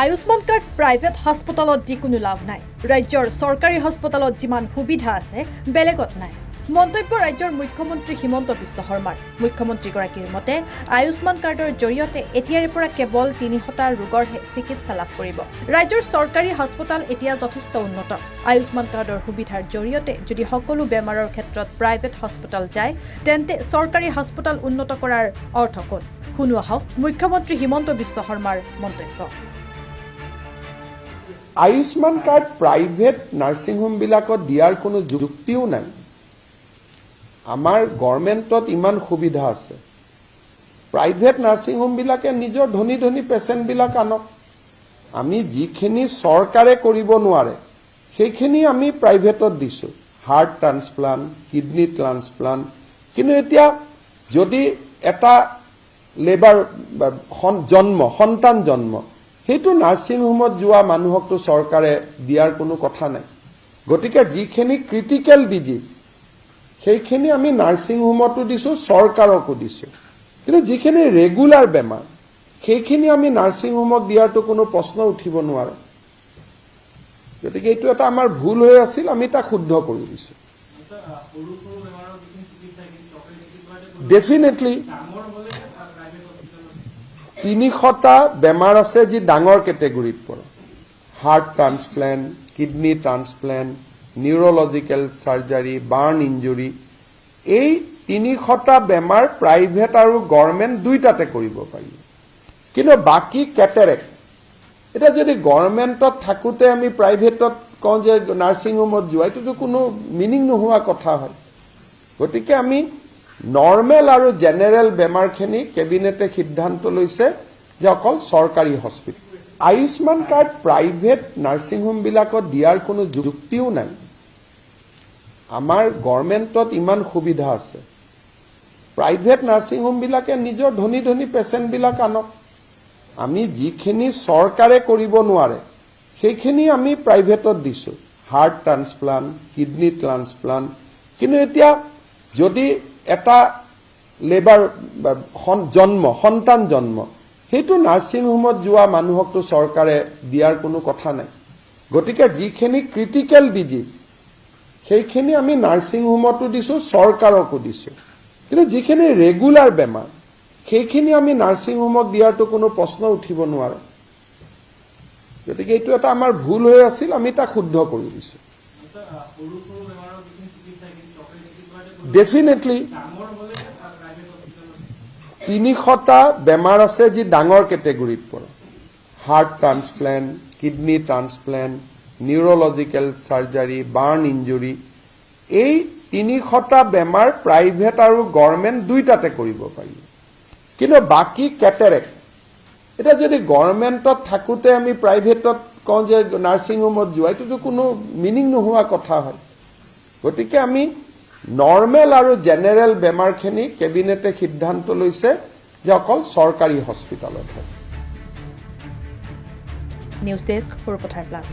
Ayushman card private হাস্পতালত দি কোনো লাভ নাই। ৰাজ্যৰ চৰকাৰী হাস্পতালত যিমান সুবিধা আছে বেলেগত নাই। মন্তব্য ৰাজ্যৰ মুখ্যমন্ত্ৰী হিমন্ত বিশ্ব শৰ্মাৰ। মুখ্যমন্ত্ৰীগৰাকীৰ মতে আয়ুষ্মান কাৰ্ডৰ জৰিয়তে এতিয়াৰে পৰা কেৱল ৩০০টা ৰোগৰহে চিকিৎসা লাভ কৰিব। ৰাজ্যৰ চৰকাৰী হাস্পতাল এতিয়া যথেষ্ট উন্নত। আয়ুষ্মান কাৰ্ডৰ সুবিধাৰ জৰিয়তে যদি সকলো বেমাৰৰ ক্ষেত্ৰত প্ৰাইভেট হাস্পতাল যায় তেন্তে চৰকাৰী হাস্পতাল উন্নত কৰাৰ অৰ্থ ক'ত? শুনো আহক মুখ্যমন্ত্ৰী হিমন্ত বিশ্ব শৰ্মাৰ মন্তব্য। আয়ুষ্মান কাৰ্ড প্ৰাইভেট নাৰ্ছিং হোমবিলাকত দিয়াৰ কোনো যুক্তিও নাই। আমাৰ গভৰ্ণমেণ্টত ইমান সুবিধা আছে, প্ৰাইভেট নাৰ্ছিং হোমবিলাকে নিজৰ ধনী ধনী পেচেণ্টবিলাক আনক। আমি যিখিনি চৰকাৰে কৰিব নোৱাৰে সেইখিনি আমি প্ৰাইভেটত দিছোঁ, হাৰ্ট ট্ৰান্সপ্লাণ্ট, কিডনি ট্ৰান্সপ্লাণ্ট। কিন্তু এতিয়া যদি এটা লেবাৰ সন্তান জন্ম সেইটো নাৰ্ছিং হোমত যোৱা মানুহকতো চৰকাৰে দিয়াৰ কোনো কথা নাই। গতিকে যিখিনি ক্ৰিটিকেল ডিজিজ সেইখিনি আমি নাৰ্ছিং হোমতো দিছোঁ, চৰকাৰকো দিছোঁ। কিন্তু যিখিনি ৰেগুলাৰ বেমাৰ সেইখিনি আমি নাৰ্ছিং হোমক দিয়াৰতো কোনো প্ৰশ্ন উঠিব নোৱাৰে। গতিকে এইটো এটা আমাৰ ভুল হৈ আছিল, আমি তাক শুদ্ধ কৰি দিছোঁ। ডেফিনেটলি ৩০০টা বেমাৰ আছে যি ডাঙৰ কেটেগৰীত পৰে। Heart transplant, kidney transplant, neurological surgery, burn injury, এই ৩০০টা বেমাৰ প্ৰাইভেট আৰু গভৰ্ণমেণ্ট দুইটাতে কৰিব পাৰি। কিন্তু বাকী কেটেৰেক্ট, এতিয়া যদি গভৰ্ণমেণ্টত থাকোঁতে আমি প্ৰাইভেটত কওঁ যে নাৰ্ছিং হোমত যোৱা, এইটোতো কোনো মিনিং নোহোৱা কথা হয়। গতিকে আমি নৰ্মেল আৰু জেনেৰেল বেমাৰখিনি কেবিনেটে সিদ্ধান্ত লৈছে যে অকল চৰকাৰী hospital. Ayushman card private nursing হোমবিলাকত দিয়াৰ কোনো যুক্তিও নাই। আমাৰ গভৰ্ণমেণ্টত ইমান সুবিধা আছে, প্ৰাইভেট নাৰ্ছিং হোমবিলাকে নিজৰ ধনী ধনী পেচেণ্টবিলাক আনক। আমি যিখিনি চৰকাৰে কৰিব নোৱাৰে সেইখিনি আমি প্ৰাইভেটত দিছোঁ, হাৰ্ট ট্ৰান্সপ্লাণ্ট, কিডনি ট্ৰান্সপ্লাণ্ট। কিন্তু এতিয়া যদি এটা লেবাৰ সন্তান জন্ম সেইটো নাৰ্ছিং হোমত যোৱা মানুহকতো চৰকাৰে দিয়াৰ কোনো কথা নাই। গতিকে যিখিনি ক্ৰিটিকেল ডিজিজ সেইখিনি আমি নাৰ্ছিং হোমতো দিছোঁ, চৰকাৰকো দিছোঁ। কিন্তু যিখিনি ৰেগুলাৰ বেমাৰ সেইখিনি আমি নাৰ্ছিং হোমক দিয়াৰতো কোনো প্ৰশ্ন উঠিব নোৱাৰে। গতিকে এইটো এটা আমাৰ ভুল হৈ আছিল, আমি তাক শুদ্ধ কৰি দিছোঁ। ডেফিনেটলি ৩০০টা বেমাৰ আছে যি ডাঙৰ কেটেগৰীত পৰে। Heart transplant, kidney transplant, neurological surgery, burn injury, এই ৩০০টা বেমাৰ প্ৰাইভেট আৰু গভৰ্ণমেণ্ট দুইটাতে কৰিব পাৰি। কিন্তু বাকী কেটেৰেক্ট, এতিয়া যদি গভৰ্ণমেণ্টত থাকোঁতে আমি প্ৰাইভেটত কওঁ যে নাৰ্ছিং হোমত যোৱা, এইটোতো কোনো মিনিং নোহোৱা কথা হয়। গতিকে আমি নৰ্মেল আৰু জেনেৰেল বেমাৰখিনি কেবিনেটে সিদ্ধান্ত লৈছে যে অকল চৰকাৰী হস্পিটেলত হয়। News desk, Sarupathar plus.